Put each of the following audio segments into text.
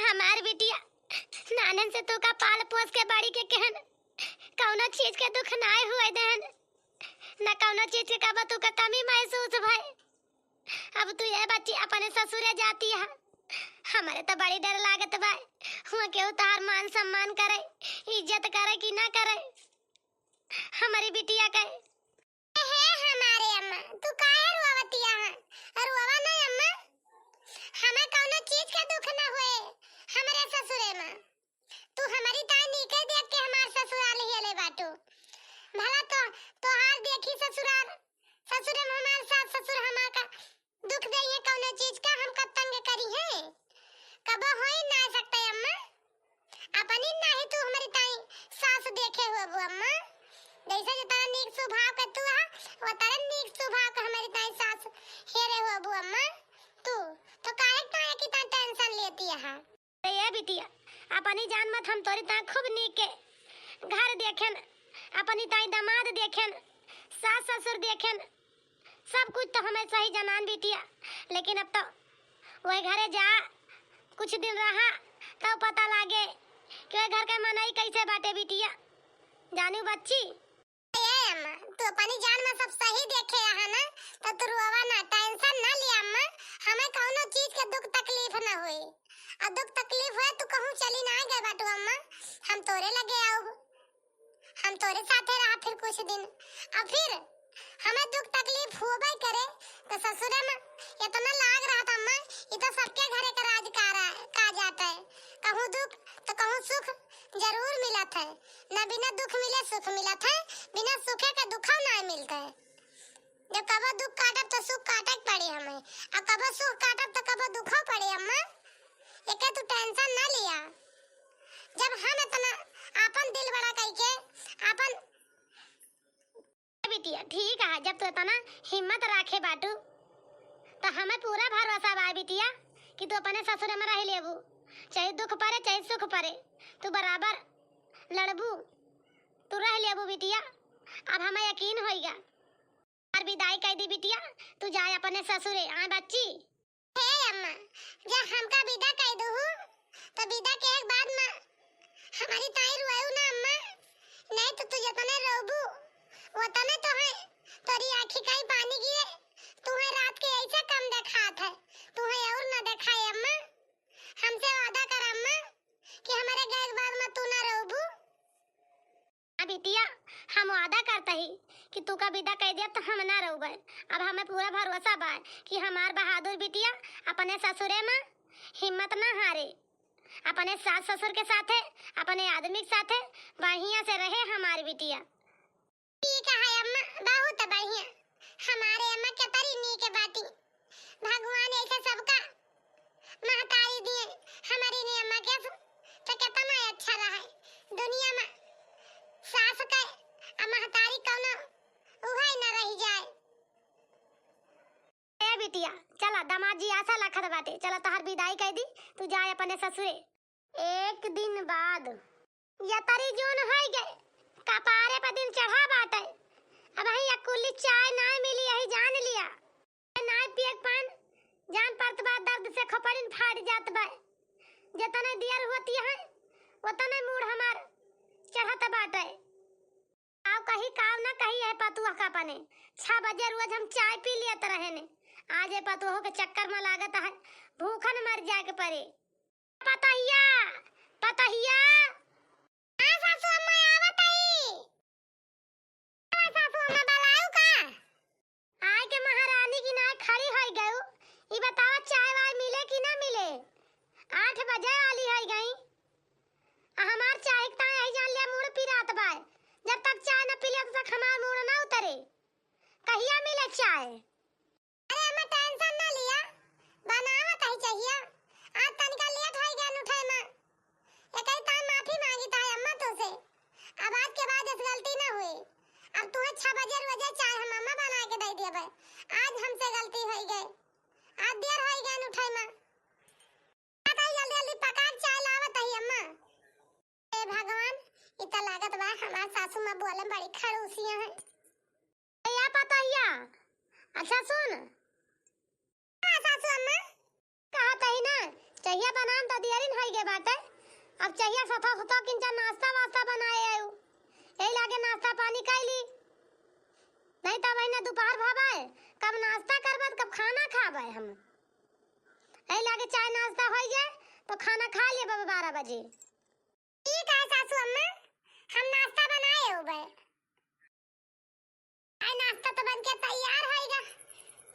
हमार बिटिया नानन से तू का पाल पोस के बड़ी के कहन कौनो चीज के दुख नाय हुए देहन न कौनो चीज के कब तू का कमी महसूस भय। अब तू ये बच्ची अपने ससुरे जाती है, हमारे तो बड़ी डर लागत बा हुआ के उतार मान सम्मान करे इज्जत करे कि ना करे। हमारी बिटिया कहे हमारे अम्मा तू काहे रोवतिया है? रोवा नहीं अम्मा, हमें कौनो चीज का दुख ना होए हमारे ससुरे में। तू हमारी ताई नीके देख के हमार ससुराल ही ले बाटू भला तो हाल देखी ससुराल ससुरे में हमार सास ससुर हमार का दुख दे ये कौनो चीज का हम कब तंग करी है कब हो ही ना सकता अम्मा। अपनी नहीं तू हमारी ताई सास देखे हुए वो अम्मा जैसे जो तारा नीक स्वभाव का तू है वो तारा नीक स्वभाव का हमारी ताई सास हेरे हुए वो अम्मा। तू तो काहे की ता टेंशन लेती है? ये बिटिया अपनी जान मत हम तोरी ता खूब नीक के घर देखेन अपनी ताई दामाद देखेन सास ससुर देखेन सब कुछ तो हमें सही जनान बिटिया। लेकिन अब तो वही घरे जा कुछ दिन रहा तब पता लागे कि घर के मनाई कैसे बाटे बिटिया। जानू बच्ची अम्मा तू अपनी जान में सब सही देखे है ना तो तू रोवा ना टेंशन ना ले अम्मा, हमें कौनो चीज के दुख तकलीफ ना होए और दुख तकलीफ है तू कहूं चली ना गए बाटू अम्मा हम तोरे लगे आओ हम तोरे साथे रहा फिर कुछ दिन और फिर हमें दुख तकलीफ होबे करे तो ससुरे में इतना लाग रहा था अम्मा ये तो सबके घरे का राजकारा है का जाता है कहूं दुख तो कहूं सुख जरूर मिलत है ना बिना दुख मिले सुख मिलत है बिना सुखे का दुख ना मिलता है। जब कब दुख काटब तो सुख काटे पड़े हमें और कब सुख काटब तो कब दुख पड़े अम्मा एक तू टेंशन ना लिया। जब हम इतना अपन दिल बड़ा करके अपन बिटिया ठीक है जब तू इतना हिम्मत रखे बाटू तो हमें पूरा भरोसा बा बिटिया कि तू अपने ससुर में रह लेबू चाहे दुख पड़े चाहे सुख पड़े तू बराबर लड़बू तू रह लेबू बिटिया। अब हमें यकीन होइगा और विदाई कह दी बिटिया तू जाए अपने ससुरे आ बच्ची। हे अम्मा जब हमका विदा कह दू तो विदा के एक बाद में हमारी ताई रोएऊ ना अम्मा नहीं तो तू जितने रोबू उतने तो है तोरी आंखी का ही पानी गिरे तू है रात के ऐसे कम देखात है तू है और ना देखाए अम्मा हमसे वादा कर अम्मा कि हमारे गए बाद में तू ना रोबू। बिटिया हम वादा करते ही कि तू का विदा कह दिया तो हम ना रहोगे। अब हमें पूरा भरोसा बा कि हमार बहादुर बिटिया अपने ससुरे में हिम्मत ना हारे अपने सास ससुर के साथे अपने आदमी के साथे बढ़िया से रहे हमारी बिटिया। ठीक है अम्मा बहुत बढ़िया हमारे अम्मा के तरी नी के बाती भगवान ऐसे सबका महतारी दिए हमारी नी अम्मा के तो कितना अच्छा रहा दुनिया में सास के महतारी कौनो उहाई न रही जाए। ए बिटिया चला दामाद जी आशा लखत बाटे चला तोहर विदाई कह दी तू जाए अपने ससुरे। एक दिन बाद या तरी जोन होई गए कपारे पर दिन चढ़ा बाटे अब ही अकुली चाय ना मिली यही जान लिया ना पिए पान जान परत बा दर्द से खपड़िन फाट जात बा जतने दियर होती है उतने मूड हमार चढ़त बाटे। आओ कहीं काम ना कहीं है पतुआ का पने 6 बजे रोज हम चाय पी लियत रहे ने आज है पतुआ के चक्कर में लागत है भूखन मर जाए के परे। पतहिया पतहिया हां सासू अम्मा आवत आई सासू अम्मा बुलाऊ का आए के महारानी की ना खड़ी होई गयो ई बताओ चाय वाय मिले कि ना मिले 8 बजे वाली है गई हमार चाय ता यही जान लिया मूड पी रात बा जब तक चाय न पी लिया तब तक हमार मूड ना उतरे कहिया मिले चाय। अरे हमें टेंशन ना लिया बनावत ही चाहिए आज तनिका लेट हो गया उठे में एक ही टाइम माफी मांगी था अम्मा तो से अब आज के बाद इस गलती ना हुई अब तुम्हें 6 बजे रोजे चाय हम अम्मा बना के दे दिए आज हमसे गलती हो गई आज देर हो गई उठे में जल्दी जल्दी पका चाय लावत ही अम्मा। ए भगवान इतना लागत बा हमार सासू मां बोले बड़ी खड़ूसियां है। या पतहिया अच्छा सुन हां सासू अम्मा कहा तही ना चाहिए बनान तो दियरी नहीं गे बाटे। अब चाहिए सथा सथा किंचा नाश्ता वास्ता बनाए आयु। यही लागे नाश्ता पानी कैली। नहीं तो वही ना दोपहर भाबाए। कब नाश्ता करबत कब खाना खाबे हम। यही लागे चाय नाश्ता हो जाए तो खाना खा लिए 12 बजे। ठीक है सासू अम्मा, हम नाश्ता बनाए हो गए। आई नाश्ता तो बन के तैयार होएगा,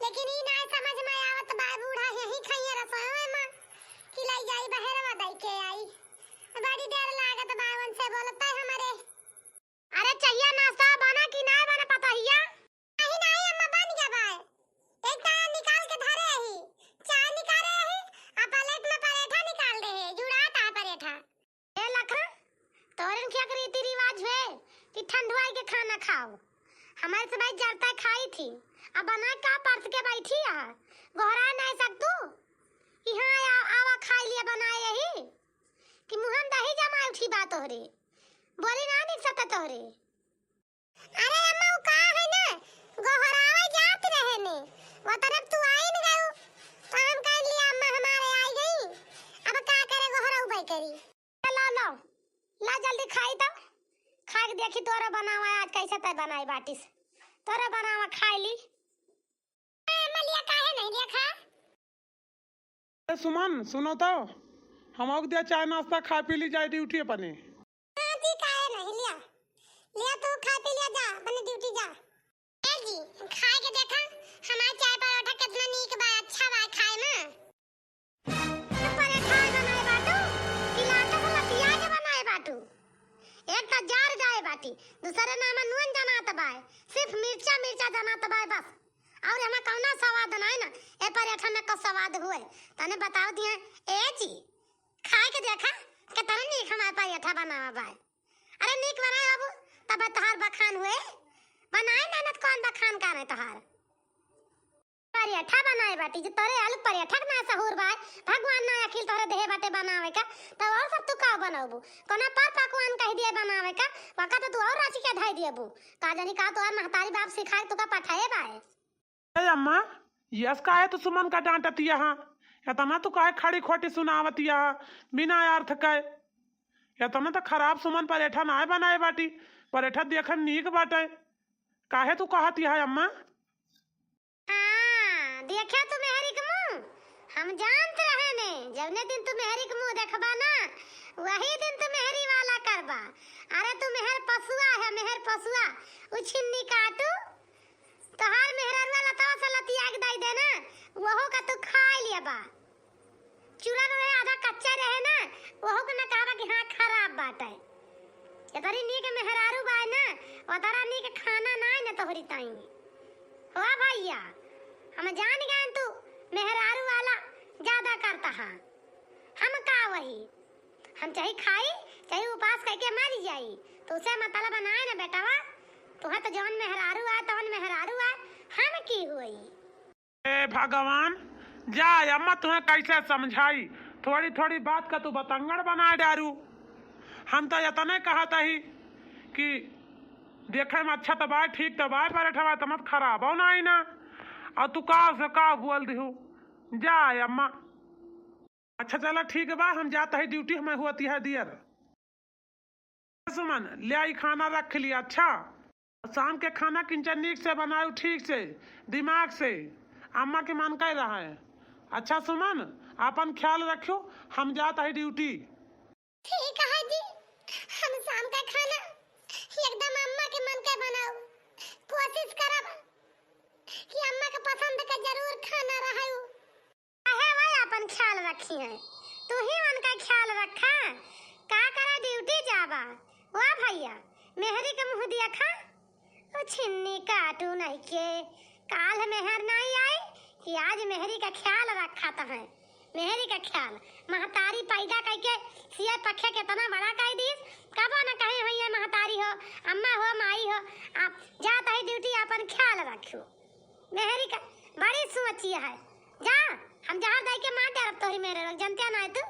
लेकिन ई ना समझ में आवत बा बूढ़ा यही खाइए रसोई में कि लाई जाई बहरवा दई के आई। बड़ी डर लागत बावन से बोलता है हमारे। अरे चाहिए नाश्ता बना कि ना बना पता हिया? नहीं नहीं अम्मा बन गया बा। एक तारा निकाल के धरे ही, चाय निकाले ही, आ प्लेट में पराठा निकाल दे है, जुड़ाता है पराठा। ए लखा, तोरन क्या रीति रिवाज है कि ठंडवाई के खाना खाओ। हमारे से भाई जरता खाई थी, अब बना का परस के बैठी है। गोहरा नहीं सकतू यहाँ आवा खा लिया बनाए यही कि मुहन दही जमा उठी बात तोहरे बोली ना दिख सकता तोहरे। अरे अम्मा वो कहा है ना गोहरावा जात रहे ने वो तरफ तू आई न गयो तो हम कह लिया अम्मा हमारे आई गई। अब का करे गोहरा उबाई करी। ला ला ला जल्दी खाई तब खा के देखी तोरा बनावा आज कैसे तय बनाई बाटी से। तोरा बनावा खाई ली। मलिया काहे नहीं देखा? सुमन सुनो तो हम दिया चाय नाश्ता खा पी ली जाए ड्यूटी अपने। हां जी काहे नहीं लिया लिया तो खा पी लिया जा अपने ड्यूटी जा। ए जी खा के देखा हमार चाय पराठा कितना नीक बा अच्छा बा खाए में। पराठा बनाए बाटू कि लाटा से लतिया के बनाए बाटू। एक तो जार जाए बाटी दूसरे नाम नून जाना तबाय सिर्फ मिर्चा मिर्चा जाना तबाय बस। और हमें कौना स्वाद ना है ना ए पराठा में का स्वाद हुए तने बताओ दिए। ए जी खा के देखा कितना नीक हमार पराठा बनावा बा। अरे नीक बनाए बाबू तब तहार बखान हुए बनाए मेहनत कौन बखान करे तहार। पराठा बनाए बाटी जे तोरे आलू पराठा ना सहूर बा भगवान ना अखिल तोरे देह बाटे बनावे का तो और सब तू का बनाबू कोना पर पकवान कह दिए बनावे का वका तो तू और राशि के धाई दिएबू का जानी का तो और महतारी बाप सिखाए तो का पठाए बाए। ए अम्मा यस का है तो सुमन का डांटती यहाँ इतना तो काहे खड़ी खोटी सुनावत यहाँ बिना अर्थ के। इतना तो खराब सुमन पराठा ना बनाए बाटी पराठा देखे नीक बाटे काहे तू कहती है अम्मा? हां देखा तू मेहरी के मुंह हम जानत रहे ने जवने दिन तू मेहरी के मुंह देखबा ना वही दिन तू मेहरी वाला करबा। अरे तू मेहर पसुआ है मेहर पसुआ उछिन्नी काटू तोहार मेहरारू वाला तवा से लतिया के दई देना वहो का तू खा लिया बा। चूड़ा रहे आधा कच्चा रहे ना वहो के ना कहबा कि हां खराब बाटे। ये तरी नी के मेहरारू बा ना ओ तरा नी के खाना ना है ना तोहरी ताई हो भैया हम जान गए तू मेहरारू वाला ज्यादा करता है। हम का वही हम चाहे खाई चाहे उपास करके मर जाई तो उसे मतलब बनाए ना बेटावा तुहा तो जौन मेहरारू आ तौन मेहरारू आ हम की हुई। ए भगवान जा अम्मा तुम्हें कैसे समझाई थोड़ी थोड़ी बात का तू बतंगड़ बना डारू। हम तो इतने कहता ही कि देखे में अच्छा तो बाय ठीक तो बाय पराठा तो मत खराब हो ना ही ना और तू का से का बोल दिहू जा अम्मा। अच्छा चलो ठीक है बा हम जाता है ड्यूटी हमें होती है दियर। सुमन ले आई खाना रख लिया अच्छा शाम के खाना किंचन नीक से बनाओ ठीक से दिमाग से अम्मा के मन कह रहा है। अच्छा सुमन अपन ख्याल रखियो हम जाता है ड्यूटी। ठीक है जी हम शाम का खाना एकदम अम्मा के मन का बनाओ कोशिश करब कि अम्मा के पसंद का जरूर खाना रहे। आहे भाई अपन ख्याल रखी है तू ही मन का ख्याल रखा का करा ड्यूटी जाबा वाह भैया मेहरी के मुंह दिया खा ओ छिन्नी काटू नहीं के काल मेहर नहीं आई कि आज मेहरी का ख्याल रखा तो है। मेहरी का ख्याल महतारी पैदा करके सिया पखे के तना बड़ा कह दी कबो न कहे होइए महतारी हो अम्मा हो माई हो आप जाता है ड्यूटी अपन ख्याल रखियो। मेहरी का बड़ी सोची है जा हम जहाँ जाए के मार डरब तोहरी मेरे लोग जनते ना है तू।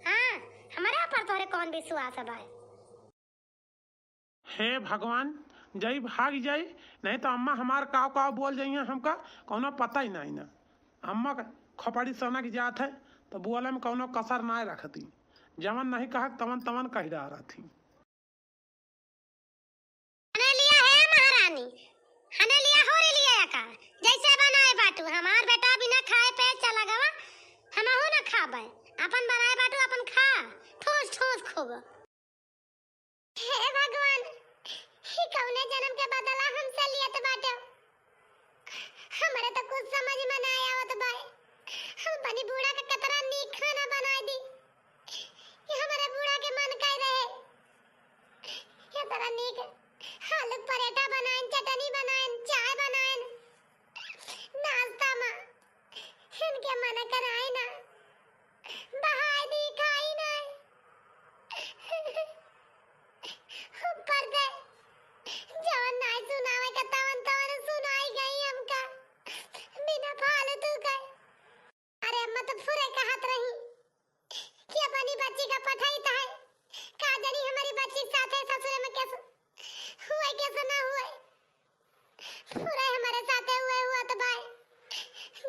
हाँ हमारे ऊपर तोहरे कौन विश्वास है भाई। हे भगवान जई भाग जाई नहीं तो अम्मा हमार काव बोल जाइए हमका कोनो पता ही नहीं ना। अम्मा का खोपड़ी सोना की जात है तो बुआला में कौनो कसर ना रखती, जवन नहीं कहा तवन तवन कह रहा थी। हने लिया है महारानी, हने लिया हो रे लिया का जैसे बनाए बाटू हमार बेटा बिना खाए पे चला गवा, हमहु ना खाबे, अपन बनाए बाटू अपन खा, ठोस ठोस खूब। हे भगवान, ही कौने जन्म के बदला हमसे लियत बाटे, हमरे तो कुछ समझ में ना आवत बाई। हम बनी बूढ़ा के कतरा नीक खाना बनाई दी, ये हमारे बूढ़ा के मन कह रहे ये तरह नीक आलू पराठा बनाएं, चटनी बनाएं, चाय बनाएं, नाश्ता में इनके मन कराए ना, बहाई दी खाई ना, ऊपर से जवन नाई सुनावे का तवन तवन सुनाई गई हमका, बिना फालतू का। अरे अम्मा तो फुरे कहत रही कि अपनी बच्ची का पठाई था, का जानी हमारी बच्ची साथे ससुरे में कैसे हुए कैसे ना हुए, पूरा हमारे साथे हुए हुआ तो भाई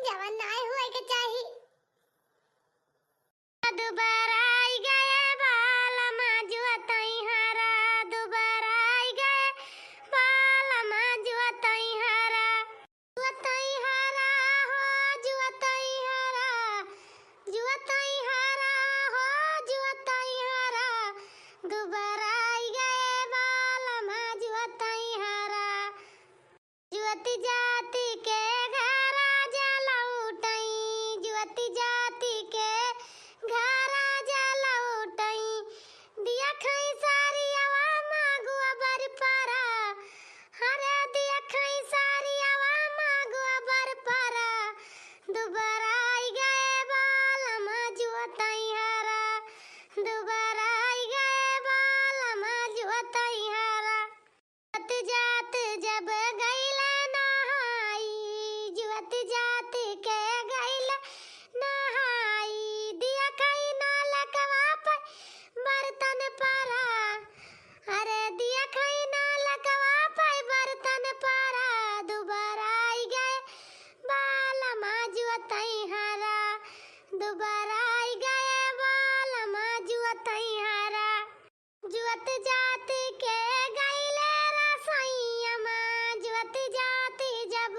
जवान ना हुए के चाहिए। दोबारा आई गए बाला माजुआ तई हरा, दोबारा आई गए बाला माजुआ तई हरा, जुआ तई हरा हो जुआ तई हरा, जुआ तई हरा हो जुआ तई हरा, दोबारा आई गए बाला माजुआ तई हरा, जुअती जाति के घरा जला उठई, जुअती जाति के घरा जला उठई, दिया खई सारी आवा मागुआ बर पारा, हरे दिया खई सारी आवा मागुआ बर पारा, दोबारा आई गए बाला माजुआ तई हरा, दोबारा आई गए बाला माजुआ तई हरा, जात जब गईला नहाई, जुअत जात के गईला नहाई, दिया खई ना लकवा पर बर्तन परा, अरे दिया खई ना लकवा पर बर्तन परा, दोबारा आई गए बाला माजुआ तई हरा, दोबारा आई गए बाला माजुआ तई हरा, जुअत जात के गईले रसोइया मां, जुअत जात जब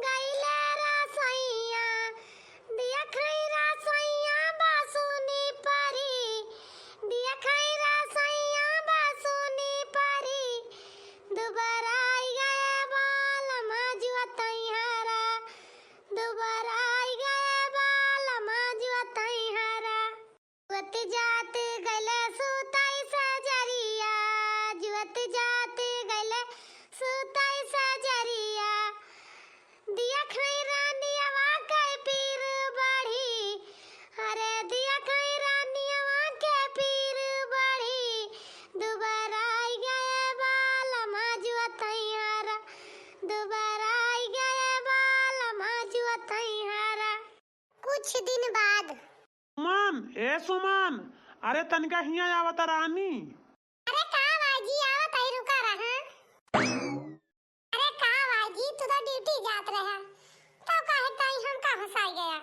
गईले रसोइया, दिया खई रसोइया बासुनी परी, दिया खई रसोइया बासुनी परी, दोबारा आई गए बाला माजुआ तई हरा, दोबारा आई गए बाला माजुआ तई हरा, जुअत जात गले सुताई सजरिया, जुअत जात गले सुताई सजरिया, दिया खई रानियावा के पीर बढ़ी, अरे दिया खई रानियावा के पीर बढ़ी, दोबारा आई गए बाला माजुआ तई हरा, दोबारा आई गए बाला माजुआ तई हरा। कुछ दिन बाद सुमन, ए सुमन, अरे तनिका हिया आवत रानी। अरे कहाँ बाजी आवत है, रुका रहा। अरे कहाँ बाजी, तू तो ड्यूटी जात रहा, तो काहे ताई हम का हंसाई गया,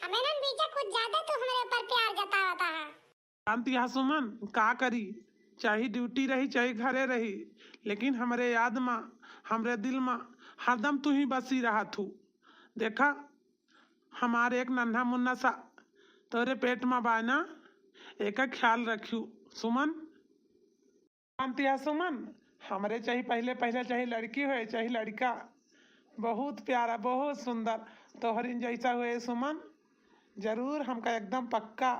हमें ना बीचा कुछ ज्यादा तू हमारे ऊपर प्यार जतावता है। शांति हा सुमन, का करी, चाहे ड्यूटी रही चाहे घरे रही, लेकिन हमरे याद में हमरे दिल में हरदम तू ही बसी रहा थू। देखा हमारे एक नन्हा मुन्ना सा तोरे पेट में बा ना, एक ख्याल रखियो सुमन। शांति हा सुमन, हमरे चाहे पहले पहले चाहे लड़की हो चाहे लड़का, बहुत प्यारा बहुत सुंदर तोहरिन जैसा हुए सुमन, जरूर हमका एकदम पक्का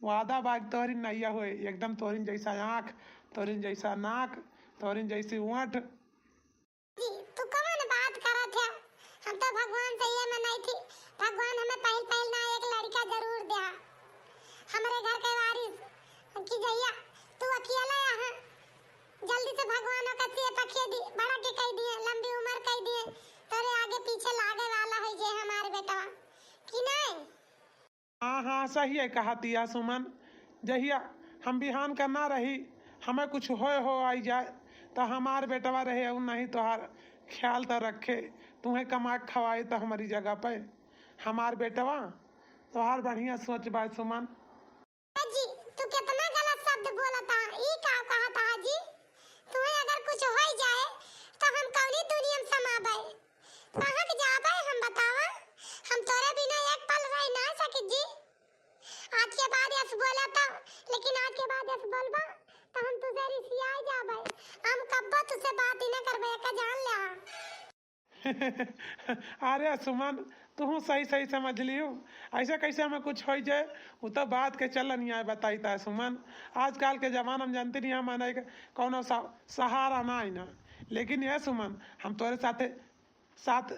वादा बाग तोहरिन नैया हुए, एकदम तोहरिन जैसा आँख, तोहरिन जैसा नाक, तोहरिन जैसी ऊँट। जी तू कौन बात करत है, हम तो भगवान से ये मनाई थी, भगवान हमें पहल पहल ना एक लड़का जरूर दे, हमारे घर के वारिस की जैया तू अकेला यहाँ, जल्दी से भगवानों का सिए पखिए दी, बड़ा के कह दिए, लंबी उम्र कह दिए, तेरे आगे पीछे लागे वाला है ये हमारे बेटा कि नहीं। हाँ हाँ सही है कहा तिया सुमन, जहिया हम बिहान करना रही हमें कुछ हो आई जाए तो हमार बेटवा रहे और नहीं तोहार ख्याल तो रखे, तुम्हें कमा के खवाए तो हमारी जगह पे हमार बेटवा तोहार बढ़िया सोच बा सुमन। जी तू कितना गलत शब्द बोलता ई का कहा था जी। तुम्हें अगर कुछ हो जाए तो हम कौनी दुनिया में समाबे कहां के जाबे हम बतावा। हम तोरे बिना एक पल रह ना सके जी। आज के बाद ऐस बोला था लेकिन आज के बाद ऐस बोलबा तो हम तुझे रिसिया जाबे। हम कब्बो तुझसे बात ही ना करबे का जान ले। अरे सुमन तू सही सही समझ लियो। ऐसा कैसे हमें कुछ हो जाए वो तो बात के चल नहीं आए बताई था सुमन। आजकल के जमाना में जानते नहीं हम आने कौन सहारा ना आई ना। लेकिन ये सुमन हम तोरे साथे साथ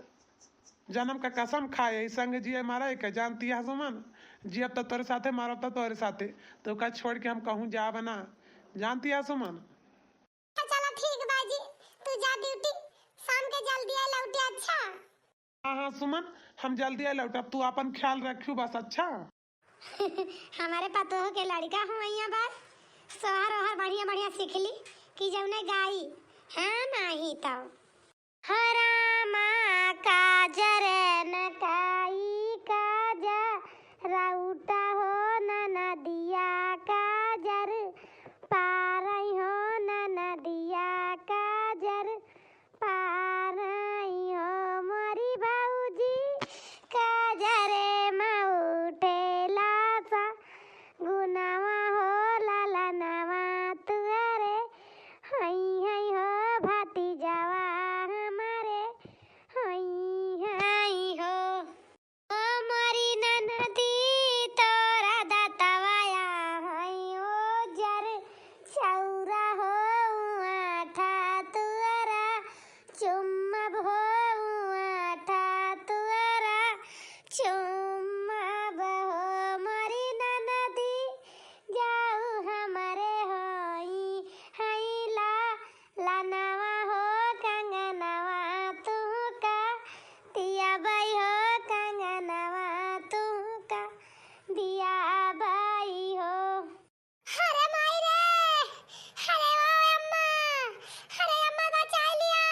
जन्म का कसम खाए संग जिए मारे के जानती है सुमन। जी अब तो तोरे साथे मारो तो तोरे साथे तो का छोड़ के हम कहूँ जा बना जानती है सुमन। चलो ठीक बाजी तू जा ड्यूटी शाम के जल्दी आ लौटे। अच्छा हाँ हाँ सुमन हम जल्दी आ लौट। अब तू अपन ख्याल रखियो बस। अच्छा हमारे पतोह के लड़का हूँ यहाँ बस सोहर ओहर बढ़िया बढ़िया सीख ली कि जब ने गाई हाँ नहीं तो हरामा काजर न काई काजा राउटा हो न नदिया काजर पारई हो न नदिया काजर पारई हो मोरी भाऊजी काजरे मऊठेला सा गुनावा हो लाला नवा तुअरे हई हई हो भाती जावा हमारे हई हई हो ओ मोरी ननदी तोरा दातवाया हई ओ जर चौरा हो आठा तुअरा चुम्मब हो आठा तुअरा चुम्मब हो मोरी ननदी जाऊ हमारे होई हैला लानवा हो कंगनवा तू का दिया बाई हो कंगनवा तू का दिया बाई हो। अरे माई रे अरे ओ अम्मा अरे अम्मा बचा लिया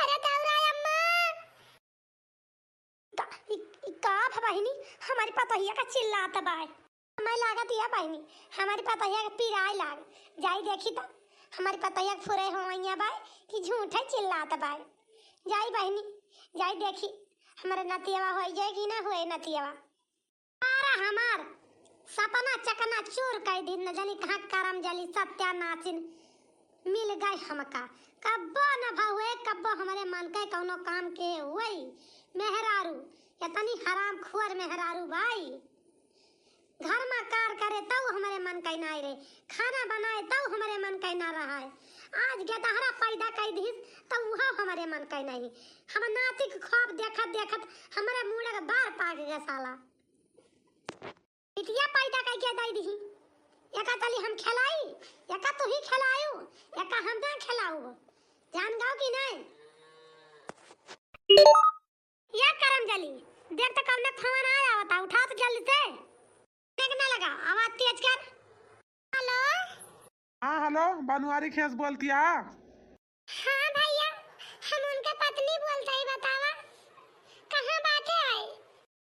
अरे दौड़ा अम्मा। का बहिनी हमारी पतहिया का चिल्लाता बाय हमें लागत या बहिनी हमारी पतहिया के पिराय लाग जाई देखी तो हमारी पतहिया के फुरे होइया बाय कि झूठे चिल्लाता बाय। जाई बहिनी जाई देखी हमारे नतियावा होई जाए कि ना होए नतियावा। अरे हमार सपना चकना चूर कई दिन न जानी कहाँ करम जली सत्यानाशिन मिल गए हमका कब्बो न भहुए कब्बो हमारे मन के कौनो काम के हुई मेहरारू इतनी हराम खुअर मेहरारू भाई। घर में कार करे तो हमारे मन कहीं ना रहे खाना बनाए तो हमारे मन कहीं ना रहा है। आज गेदहरा पैदा कर दी तो वह हमारे मन कहीं नहीं। हम नाती के ख्वाब देखत देखत हमारे मुंह का बार पाक गया साला। बिटिया पैदा कर के दे दी एका तली हम खिलाई एका तू ही खिलायो एका हम ना खिलाऊ जान गाओ कि नहीं। या करम जली देख तो कब ने फोन आया बता उठा तो जल्दी से देखने लगा आवाज तेज कर। हेलो हाँ हेलो बनवारी खेस बोलती है। हाँ भैया हम उनके पत्नी बोलते ही बतावा कहाँ बातें आई।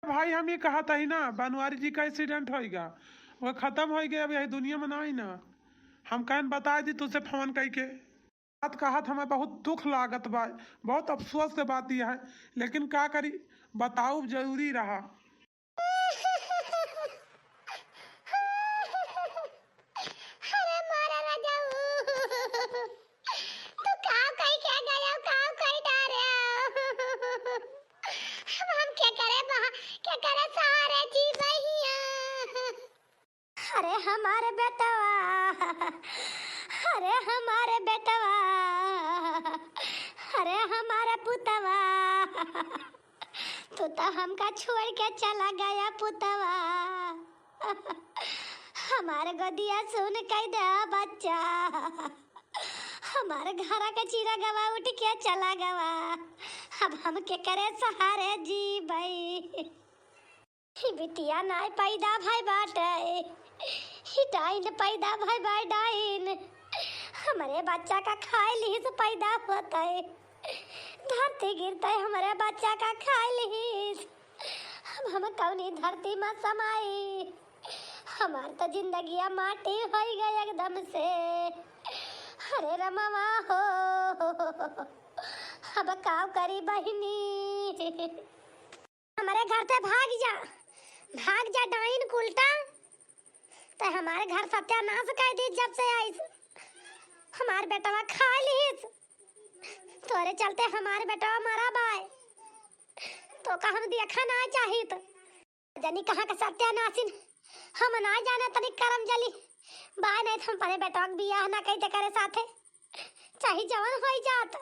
भाई हम ये कहा था ही ना बनवारी जी का एक्सीडेंट होएगा वो खत्म हो गया अब यही दुनिया में ना ही ना। हम कहन बता दी तुझसे फोन करके बात कहा था हमें बहुत दुख लागत बा बहुत अफसोस के बात यह है लेकिन क्या करी बताओ जरूरी रहा। अरे मारा राजा तू काव कहीं क्या गया काव कहीं डारे हम क्या करे सहारे जी भैया। अरे हमारे बेटवा अरे हमारे बेटवा अरे हमारे पुतवा तू तो हमका छोड़ के चला गया पुतवा। हमारे गोदिया सुन कह दे बच्चा हमारे घर का चीरा गवा उठ के चला गवा अब हम के करे सहारे जी भाई। बिटिया नाय पैदा भाई बाटे हिटाइन पैदा भाई बाई डाइन हमारे बच्चा का खाए ली से पैदा होता है धरती गिरता है हमारे बच्चा का खाए ली अब हम कौनी धरती में समाई, हमार तो जिंदगी माटी हो गई एकदम से। अरे रमवा हो अब काव करी बहिनी, हमारे घर से भाग जा डाइन उल्टा। तो हमारे घर सत्यानाश कर दी जब से आई, हमार बेटवा खा लीस, तोरे चलते हमारे बेटवा मरा बाय। तो का हम देखा ना चाहिए तो जानी कहाँ का सत्यानाशिन, हम ना जाने तनी करम जली बाय, नहीं तो हम परे बेटवा के बियाह ना कई करे साथे, चाहे जवान हो जात।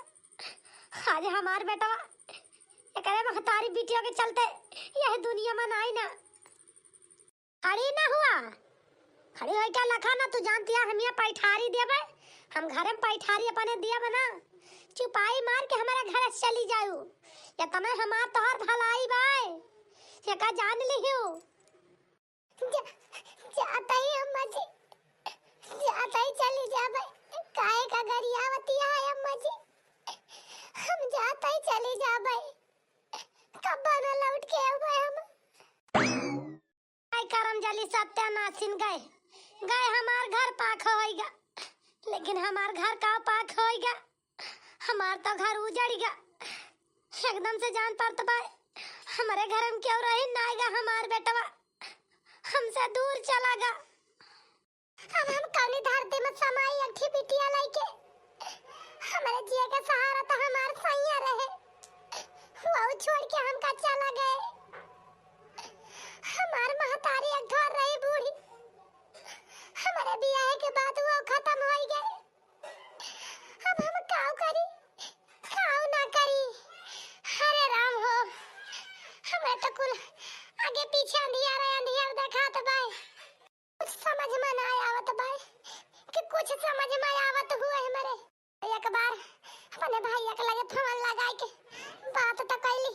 आज हमार बेटवा एकरे महतारी बिटिया के चलते यह दुनिया में नाई ना खड़ी ना हुआ, खड़ी हो क्या लखा ना, तू जानती है हम ये पैठारी देबे, हम घर में पैठारी अपने दिया बना, चुपाई मार के हमारे घर चली जाऊ, या तमे हमार तोहर भलाई बाय, ये का जान लियो। जाता ही अम्मा जी, जाता ही चली जाबे, काहे का गरियावती है अम्मा जी, हम जाता ही चली जाबे, कब न लौट के आबे हम। आई करम जली सत्यानाशिन गए हमार घर पाख होइगा, लेकिन हमार घर का पाख होइगा, हमार तो घर उजड़ेगा एकदम से। जान पड़त बाय हमारे घर में क्यों रही नाएगा, हमार बेटवा हमसे दूर चला गा। अब हम कौनी धरती में समाई अठी बिटिया लाइके, हमारे जिया का सहारा तो हमार सैया रहे, वो छोड़ के हम का चला गए। हमार महतारी एक घर रही बूढ़ी, हमारे बियाह के बाद वो खत्म हो गए। अब हम काव करी काव ना करी, हरे राम हो, हमें तो कुल आगे पीछे अंधियार देखा तो बाय, कुछ समझ में ना आवत बाय कि कुछ समझ में आवत हुए हमारे। एक बार अपने भैया के लगे फोन लगाई के बात तो कैली,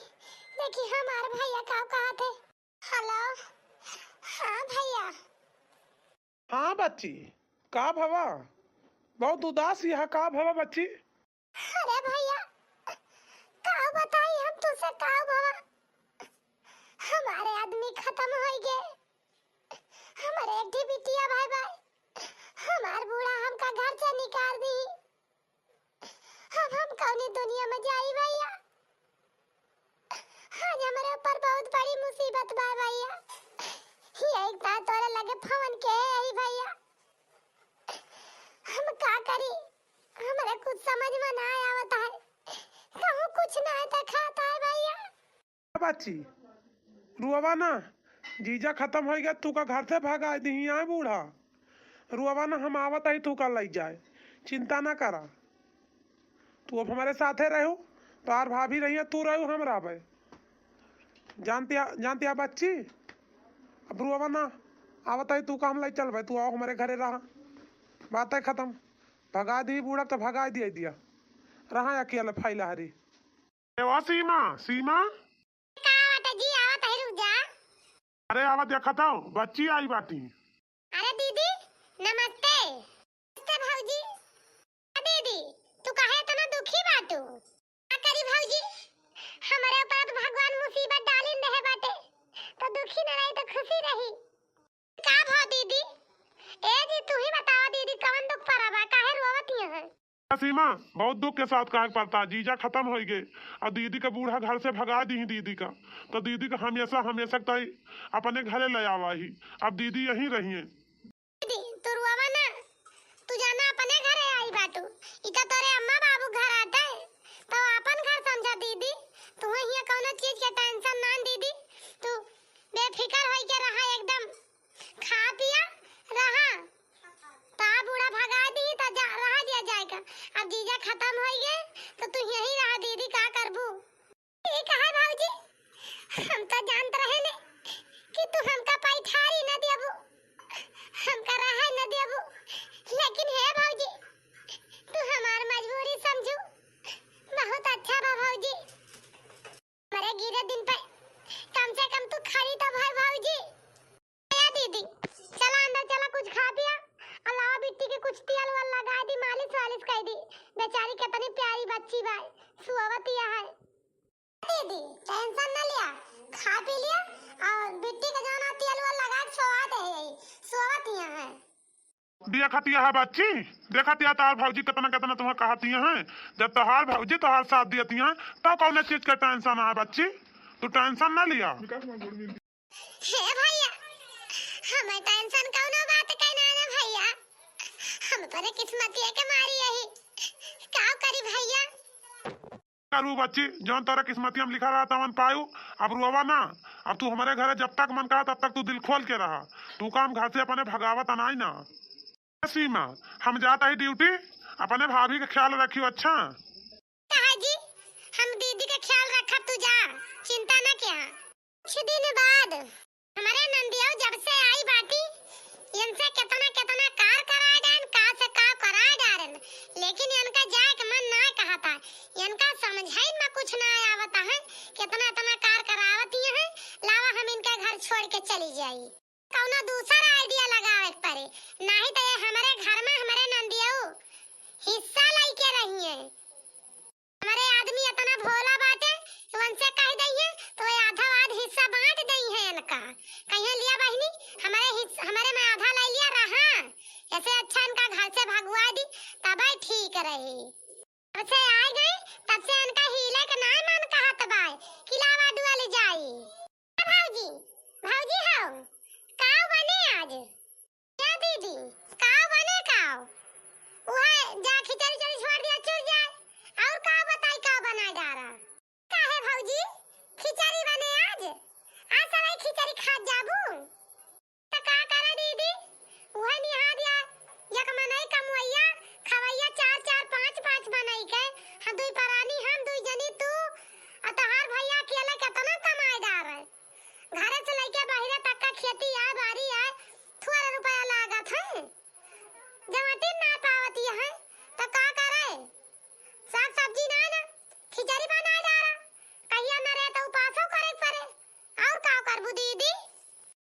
देखी हमारे भैया का कहा थे। हेलो, हाँ भैया। हाँ बच्ची, का भवा बहुत उदास यहाँ का भवा बच्ची? अरे भैया का बताई हम तुझसे का भवा, हमारे आदमी खत्म हो गए, हमारे एक ठी बिटिया भाई हमार बूढ़ा हमका घर से निकाल दी। अब हम कौनी दुनिया में जाई भैया, आज हमारे ऊपर बहुत बड़ी मुसीबत बा भैया, ये एक बात तोरे लगे फोन के है भैया, हम का करी, हमारे कुछ समझ में ना आवता है, कहूँ कुछ ना है तो खाता है भैया। बच्ची रुआवा ना, जीजा खत्म हो गया, तू का घर से भागा दी यहाँ बूढ़ा, रुआवा ना, हम आवत ही तू का लग जाए, चिंता ना करा, तू अब हमारे साथे रहो, तार भाभी रही है, तू रहो हम रहे, जानती बच्ची। अब रुआवा ना, आवत ही तू का हम लग चल भाई, तू आओ हमारे घरे रहा, बात है खत्म, भगा दी बूढ़ा तो भगा दिया रहा अकेला फैला हरी। सीमा सीमा जी आवत है, रुक जा। अरे आवत देखा था बच्ची आई बाटी। अरे दीदी नमस्ते। नमस्ते भाऊजी। दीदी तू काहे इतना दुखी बाटू? क्या करी भाऊजी, हमारे ऊपर भगवान मुसीबत डालिन रहे बाटे, तो दुखी न रही तो खुशी रही। का भाव दीदी? ए जी तू ही बताओ दीदी, कौन दुख पड़ा बा, काहे रोवत है? सीमा बहुत दुख के साथ कहा पड़ता, जीजा खत्म हो गए और दीदी का बूढ़ा घर से भगा दी दीदी का, तो दीदी का हमेशा तक अपने घरे ले आवा ही, अब दीदी यहीं रही है। दीदी तू रोवा ना, तू जाना अपने घरे आई बाटू, इता तोरे अम्मा बाबू घर आते तो अपन घर समझा दीदी, तू हिया कोनो चीज के टेंशन ना दीदी, तू बेफिकर होई के रहा, एकदम खा पिया रहा, ता बूढ़ा भगा दी तो रहा दिया जाएगा। अब जीजा खत्म हो गए तो तू यहीं रहा दीदी, का करबू? ठीक है भाऊजी, हम तो जानते रहे ने कि तू हमका पैठारी न देबू, देखती है बच्ची, देखती है तोहार भौजी कितना कितना तुम्हें कहती हैं। जब तोहार भौजी तोहार साथ देती हैं तो कौन चीज का टेंशन है बच्ची, तू टेंशन ना लिया। हे भैया हमें टेंशन कौनो बात कहना ना भैया, हम तोरे किस्मतिया के मारी यही का करी भैया। करू बच्ची, जौन तोरा किस्मती में लिखा रहा तवन पायू। अब रोवा ना, अब तू हमारे घर जब तक मन कहा तब तक तू दिल खोल के रहा। तू काम घर से अपने भगावत अनाई ना। सीमा हम जाता ही ड्यूटी, अपने भाभी का ख्याल रखियो। अच्छा कहा जी, हम दीदी का ख्याल रखब, तू जा चिंता न क्या। कुछ दिन बाद हमारे नंदिया जब से आई बाटी, इनसे कितना कितना कार कराए डान, का से का कराए डारन, लेकिन इनका जाए के मन ना कहता, इनका समझाई में कुछ ना आवता है। कितना इतना कार करावती है, लावा हम इनका घर छोड़ के चली जाई। कौनो दूसरा आइडिया लगावे पड़े, नहीं तो ये हमारे घर में हमारे नंदिया हिस्सा लेके रही है। हमारे आदमी इतना भोला बाटे, उनसे कह दइए तो ये आधा हिस्सा बांट दई है इनका। कहिए लिया बहनी, हमारे में आधा ले लिया रहा, ऐसे अच्छा इनका घर से भगवा दी तब ही ठीक रही। तब से आ गए, तब से इनका हिले का ना मन कहत बाय खिलावा दुआल जाई। भौजी भौजी हो काव बने आज, क्या दीदी काव बने काव, वह जा खिचड़ी चड़ी छोड़ दिया चुर जाए। और का बताई का बना डारा, काहे भौजी खिचड़ी बने आज, सलाई खिचड़ी खा जाबू त का करे दीदी, वह निहा दिया एक मनई कमवैया खवैया 4 4 5 5 बनई के, हम दुई परानी हम दुई जनी तू और तहार भैया अकेला कितना कमाए डार है। घरे से लेके बाहर तक का खेती आ बारी है, थोड़ा रुपया लागत है, जमाती ना पावती है तो का करे, साग सब्जी ना खिचड़ी बना डारा, कहिया न रहे तो उपासो करे पड़े। और का करबू दीदी,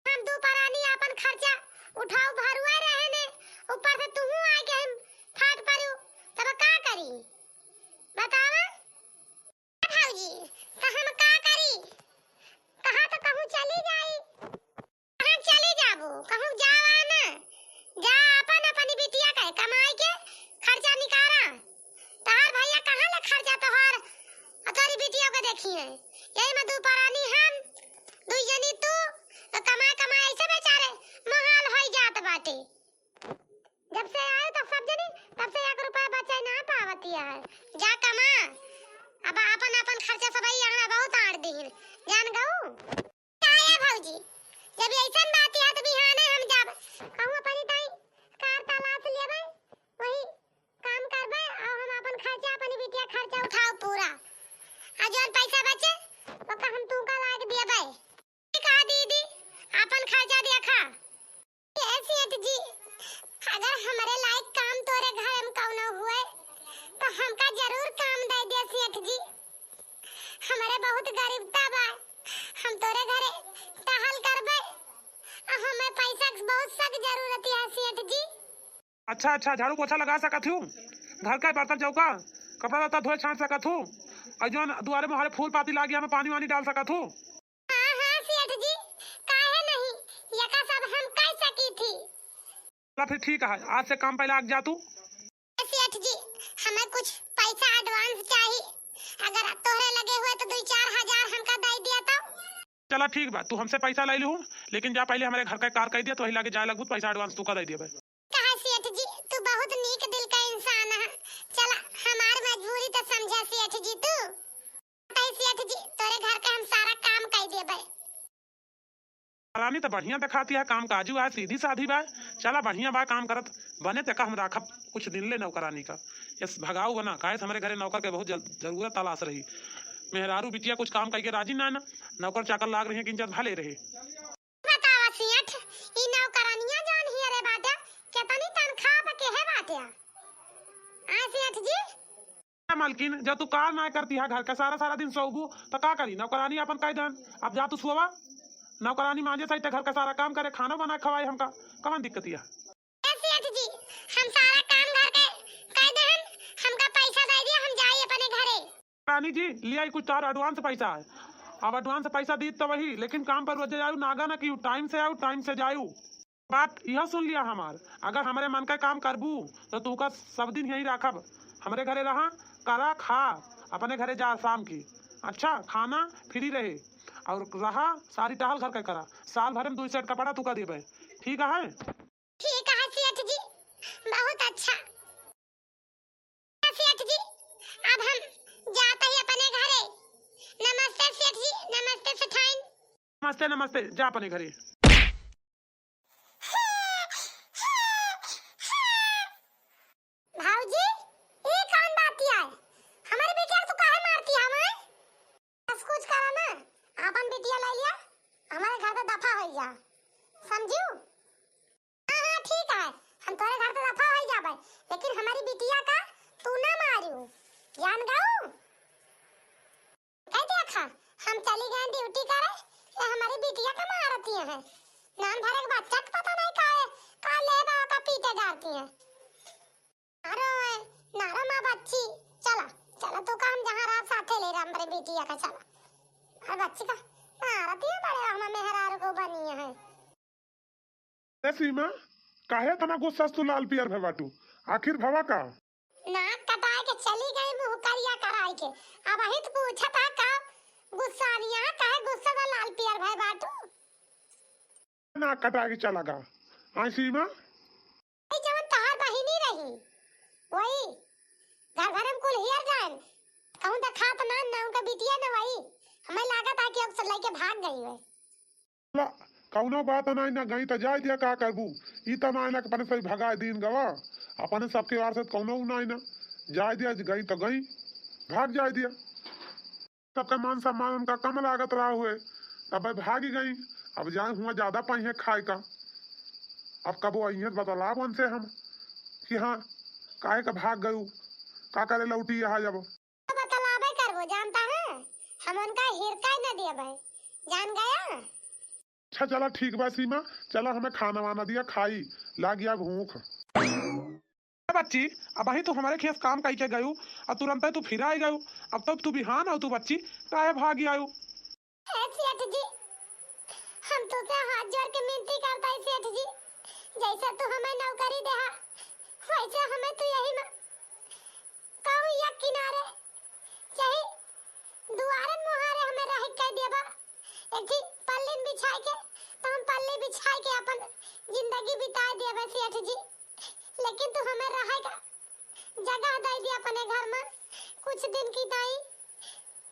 हम दो परानी अपन खर्चा उठाओ भरुआ रहे ने, ऊपर से तू आए के हम फाट पड़ू तब का करी बतावा। भौजी तो हम का करी, कहां तो कहूं चली जाई, कहां चली जाबू, कहूं जावा ना, जा अपन अपनी बिटिया के कमाई के खर्चा निकारा। तार भैया कहां ले खर्चा तोहर तोरी बिटिया के देखिए, यही में दो परानी हम दुई जनी तू, तो कमा कमा ऐसे बेचारे महाल होई जात बाटे। जब से आए तो सब जनी तब से 1 रुपया बचे ना पावती है, जा कमा, अब अपन अपन खर्चा सब यहाँ बहुत आड़ दीन जान गऊ। काहे भौजी जब ऐसन बात है तो बिहाने हम जब कहूं अपनी ताई कार तलाश लेबै, वही काम करबै और हम अपन खर्चा अपनी बिटिया खर्चा उठाओ पूरा, आ जोन पैसा बचे ओका हम तू का लाग देबै। का दीदी अपन खर्चा देखा। ये सेठ जी अगर हमारे लायक काम तोरे घर में कौनो हुए तो हमका जरूर काम दे दे सेठ जी, हमारे बहुत गरीबता बा, हम तोरे घरे टहल करबे, हमें पैसा की बहुत सख्त जरूरत है सेठ जी। अच्छा अच्छा, झाड़ू पोछा लगा सकत हूँ, घर का बर्तन चौका कपड़ा लत्ता धोए छांट सकत हूँ, और जो दुआरे में हमारे फूल पाती लागी हमें पानी वानी डाल सकत हूँ। हाँ हाँ सेठ जी, काहे नहीं, ये का सब हम कर सकी थी। फिर ठीक है, आज से काम पहले आग जा तू। सेठ जी हमें कुछ पैसा एडवांस चाहिए, अगर तोहरे लगे हुए तो 2-4 हजार हमका दे दिया तो। चला ठीक बा, तू हमसे पैसा ले लू, लेकिन जा पहले हमारे घर का कार कह दिया तो वही लाके जाए लगभग पैसा एडवांस तू का दे दिया। कहा सेठ जी तू बहुत नीक दिल का इंसान है, चला हमार मजबूरी तो समझा सेठ जी तू। सेठ जी तोरे घर का हम सारा काम कर देबे। रानी तो बढ़िया दिखाती है, काम काजू है, सीधी साधी बा, चला बढ़िया बा, काम करत बने तक हम राखब कुछ दिन ले नौकरानी का, इस भगाऊ बना काहे हमारे घरे नौकर के बहुत जरूरत तलाश रही। मेहरारू बिटिया कुछ काम करके राजी ना नौकर चाकर लाग रही है कि इज्जत भले रहे। बतावा सेठ ई नौकरानियां जान ही रे बाटे कितनी तनख्वाह पे के है बाटे आ सेठ जी। मालकिन जब तू कार ना करती है घर का सारा दिन सोबू तो का करी, नौकरानी अपन कह दन, अब जा तू सोवा, नौकरानी मांझे सही घर का सारा काम करे, खाना बना खवाए, हमका कौन दिक्कत है। सेठ जी हम सारा काम घर के कह देहन, हमका पैसा दे दिया, हम जाई अपने घरे। रानी जी ले आई कुछ तार एडवांस पैसा है, अब एडवांस पैसा दी तो वही, लेकिन काम पर रोज जाऊ नागा ना कि टाइम से आऊ टाइम से जाऊ। बात यह सुन लिया हमार, अगर हमारे मन का काम करबू तो तू का सब दिन यही रखब, हमारे घरे रहा, करा खा, अपने घरे जा शाम की, अच्छा खाना फ्री रहे, और रहा सारी टहल घर का करा, साल भर में 2 सेट कपड़ा तू का देबे, ठीक है? ठीक है सेठ जी, बहुत अच्छा। सेठ जी अब हम जाते ही अपने घरे। नमस्ते सेठ जी, नमस्ते सेठाइन। नमस्ते नमस्ते, जा अपने घरे। भाऊजी ये कौन बाती है? हमारी बेटिया को काहे मारती है हमें? बस कुछ करा ना, अपन बेटिया ले लिया, हमारे घर से दफा हो जा, समझू? हाँ हाँ ठीक है, हम तोरे घर से दफा हो जाबे, लेकिन हमारी बेटिया का तू ना मारियो, जान गाऊ? कह देखा, हम चली गए ड्यूटी करे, ये हमारी बेटिया का मारती है, नाम भरे के बच्चा को पता नहीं का ले बा का पीटे गाती है। अरे नारा माँ बच्ची, चला चला तू काम जहाँ रात साथे ले रहा हमारे बेटिया का, चला और बच्ची का मारती है, बड़े हम मेहरारू को बनी है। ए सीमा, काहे तना गुस्सा तू लाल पियर भवाटू, आखिर भवा का? नाक कटाए के चली गई मुंह करिया कराई के, अब वही तो पूछा था का गुस्सा नहीं है, काहे गुस्सा का लाल पियर भाई बाटू? नाक कटा के चला गा। हाँ सीमा, ये जवन तहार बहिनी रही वही घर घर में कुल हियर जाए, कहूं तो खात ना ना उनका बिटिया ना वही, हमें लागत है कि अब सब लेके भाग गई है। ला कौनो बात नहीं ना गई तो जाय दिया, का करबू, ई त ना ना अपने से भगा दिन गवा, अपने सबके वार से कौनो नहीं ना, जाय दिया, गई तो गई, भाग जाय दिया, सबका मान सम्मान उनका कम लागत रहा हुए, अब भागी गई, अब जाए हुआ ज्यादा पाई है खाए का, अब कबो अहियत बतला उनसे हम कि हाँ काहे का भाग गयू, का करे लौटी यहाँ जब तो बतलावे करबो, जानता है हम उनका हिरका ही न देबे, जान गया? अच्छा चला ठीक बा सीमा, चला हमें खाना वाना दिया, खाई लाग गया भूख। बच्ची अब ही तो हमारे खेत काम कही के गयू, अब तुरंत तू फिर आई गयू, अब तब तू बिहान हो, तू बच्ची काहे भागी आयु? सेठ जी हम तुझसे हाथ जोड़ के विनती करता है सेठ जी, जैसा तू हमें नौकरी दे वैसे हमें तू यही में कहूँ या किनारे चाहे दुआरे मुहारे हमें रह के देबा, एक थी पल्ली बिछाई के तो हम पल्ली बिछाई के अपन जिंदगी बिताए देबे सेठ जी, लेकिन तू हमें रहेगा जगह दे दी अपने घर में कुछ दिन की ताई,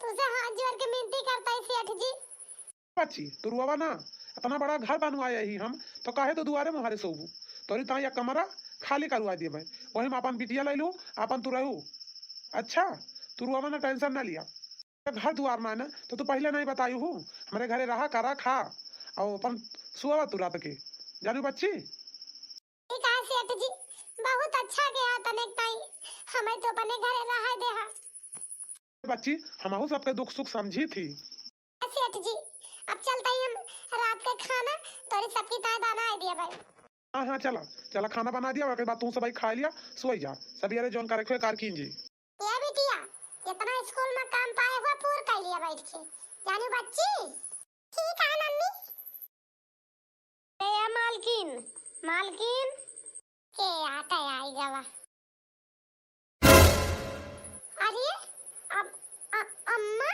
तुझसे हाथ जोड़ के विनती करता है सेठ जी। बच्ची तू रुआवा ना, इतना बड़ा घर बनवाया ही हम तो काहे तो दुआरे मुहारे सोबू, तोरी ता या कमरा खाली करवा दिए भाई, वही में अपन बिटिया ले लू, अपन तू रहू, अच्छा तू रुआवा ना, टेंशन ना लिया, घर दुआर में ना तो तू पहले नहीं बतायू हूँ, हमारे घरे रहा करा खा और अपन सुआवा तू रात के, जानू बच्ची? ठीक है सेठ जी, बहुत अच्छा किया तने ताई, हमें तो अपने घरे रहा दे हा। बच्ची हम सबके दुख सुख समझी थी। सेठ जी अब चलते ही हम रात का खाना तोरी सबकी ताई बना दिया भाई। हाँ हाँ चला चला, खाना बना दिया, उसके बाद तू सब खा लिया, सोई जा, सभी अरे जोन करे कार कीजिए। ये बिटिया इतना स्कूल में काम पाए हुआ पूर कर लिया बैठ के, जानू बच्ची? ठीक है मम्मी। ए मालकिन, मालकिन के आता है आई जावा। अरे अब अम्मा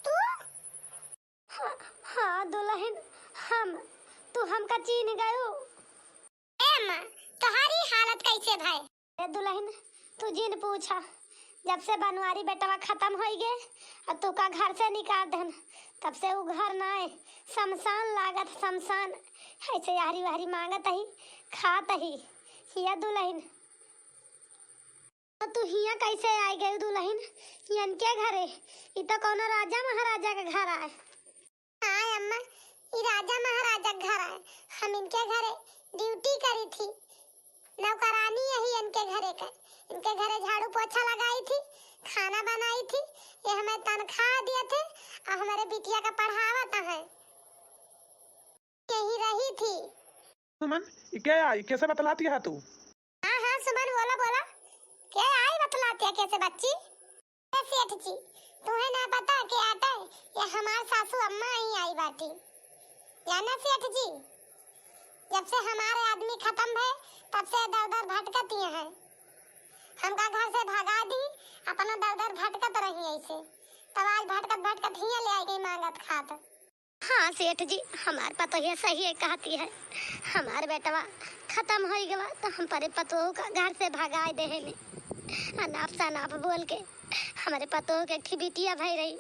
तू? हाँ दुल्हन, हम तू हमका चीन गयो। ए अम्मा तुम्हारी हालत कैसे भाई? ए दुल्हन तू जिन पूछा, जब से बनवारी बेटवा खत्म हो गए और तू का घर से निकाल देन, तब से वो घर ना है, शमशान लागत, शमशान ऐसे यारी वारी मांगत ही खात ही। हिया दुल्हन तू हिया कैसे आई गई दुल्हन? यन के घरे ई तो कोनो राजा महाराजा का घर है। हाँ अम्मा ये राजा महाराजा का घर है, हम इनके घरे ड्यूटी करी थी, नौकरानी यही इनके घरे का, इनके घरे झाड़ू पोछा लगाई थी, खाना बनाई थी, ये हमें तनख्वाह दिए थे और हमारे बिटिया का पढ़ावता है, यही रही थी। सुमन ये क्या आई, कैसे बतलाती है तू? हाँ हाँ सुमन बोला बोला, क्या आई बतलाती है कैसे बच्ची? सेठ जी तुम्हें ना पता क्या आता है, ये हमारे सासू अम्मा ही आई बाटी, जाना सेठ जी? जब से हमारे आदमी खत्म भय तब से दर दर भटकती हैं। हमका घर से भगा दी, अपना दर दर भटकत रही ऐसे, तब आज भटकत भटकत ही ले आई गई मांगत खात। हाँ सेठ जी, हमार पतोहिया सही है कहती है। हमार बेटवा खत्म हो गया तो हम परे पतोह का घर से भगा दे ने। अनाप शनाप बोल के हमारे पतोह केठी बिटिया भई रही,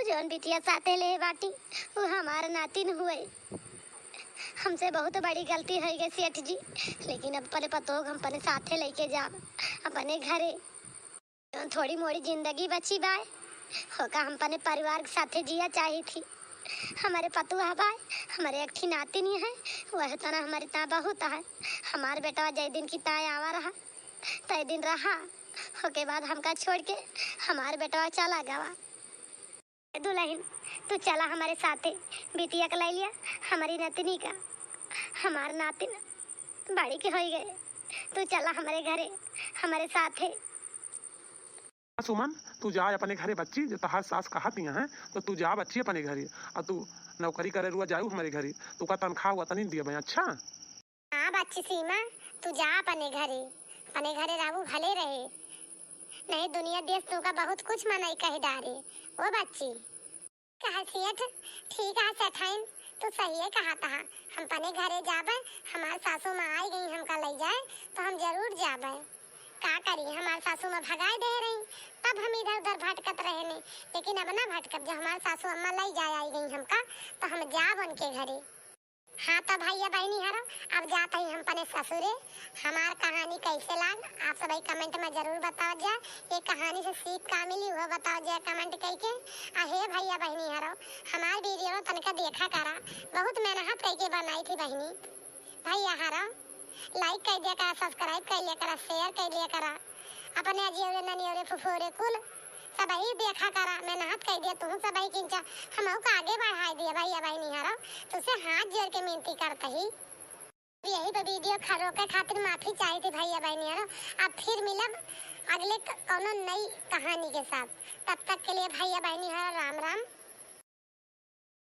जौन बिटिया साथे ले बाटी वो हमार नातिन हुए। हमसे बहुत बड़ी गलती हो गई सेठ जी, लेकिन अब परे पतोह हम अपने साथे लेके जाब अपने घरे। थोड़ी मोड़ी जिंदगी बची बाय होगा, हम अपने परिवार के साथे जिया चाही थी। हमारे पतुआ बाय हमारे एकठी नातिनी है, वह तना हमारी ता बहुत है। हमारे बेटा जय दिन की ताय आवा रहा तय दिन रहा, होके बाद हमका छोड़ के हमारे बेटा चला गवा। दुल्हन तू चला हमारे साथे, बिटिया का ले लिया हमारी नातिनी का, हमार नातिन बड़ी के हो गए। तू चला हमारे घरे हमारे साथे। सुमन तू जा अपने घरे बच्ची, जो तहार सास कहती हैं तो तू जा बच्ची अपने घरे, और तू नौकरी करे रुआ जाऊ हमारे घरे, तू का तनख्वाह हुआ तनी दिया भाई। अच्छा हाँ बच्ची सीमा, तू जा अपने घरे राबू भले रहे, नहीं दुनिया देश तू का बहुत कुछ मनाई कह डारे। वो बच्ची कहा सेठ ठीक है सेठाइन, तू सही है कहा था। हम अपने घरे जाबे, हमार सासू माँ आई गई हमका ले जाए तो हम जरूर जाबे। का करी हमार सासू माँ भगाए दे रही, तब हम इधर उधर भटकत रहे नहीं, लेकिन अब ना भटकत। जब हमार सासू अम्मा ले जाए आई गई हमका तो हम जाब उनके घरे। हाँ तो भैया बहनी हरो, अब जाते ही हम अपने ससुरे। हमार कहानी कैसे लाग आप सभी कमेंट में जरूर बताओ जाए। ये कहानी से सीख का मिली वो बताओ जाए कमेंट करके। हे भैया बहनी हरो, हमार वीडियो तनका देखा करा, बहुत मेहनत करके बनाई थी बहनी। भैया हरो लाइक कर दिया करा, सब्सक्राइब कर लिया करा, शेयर कर लिया करा, अपने अजियोरे ननियोरे फुफोरे कुल सबही देखा करा। मेहनत कर दिया तुम सबही किंचा हमहू का आगे बढ़ा दिया। भैया बहनी हरो तुझसे हाथ जोड़ के मिनती करते ही यही पे वीडियो खरो के खातिर माफी चाहिए थी भैया बहनी हरो। अब फिर मिलब अगले कोनो नई कहानी के साथ, तब तक के लिए भैया बहनी हरो राम राम।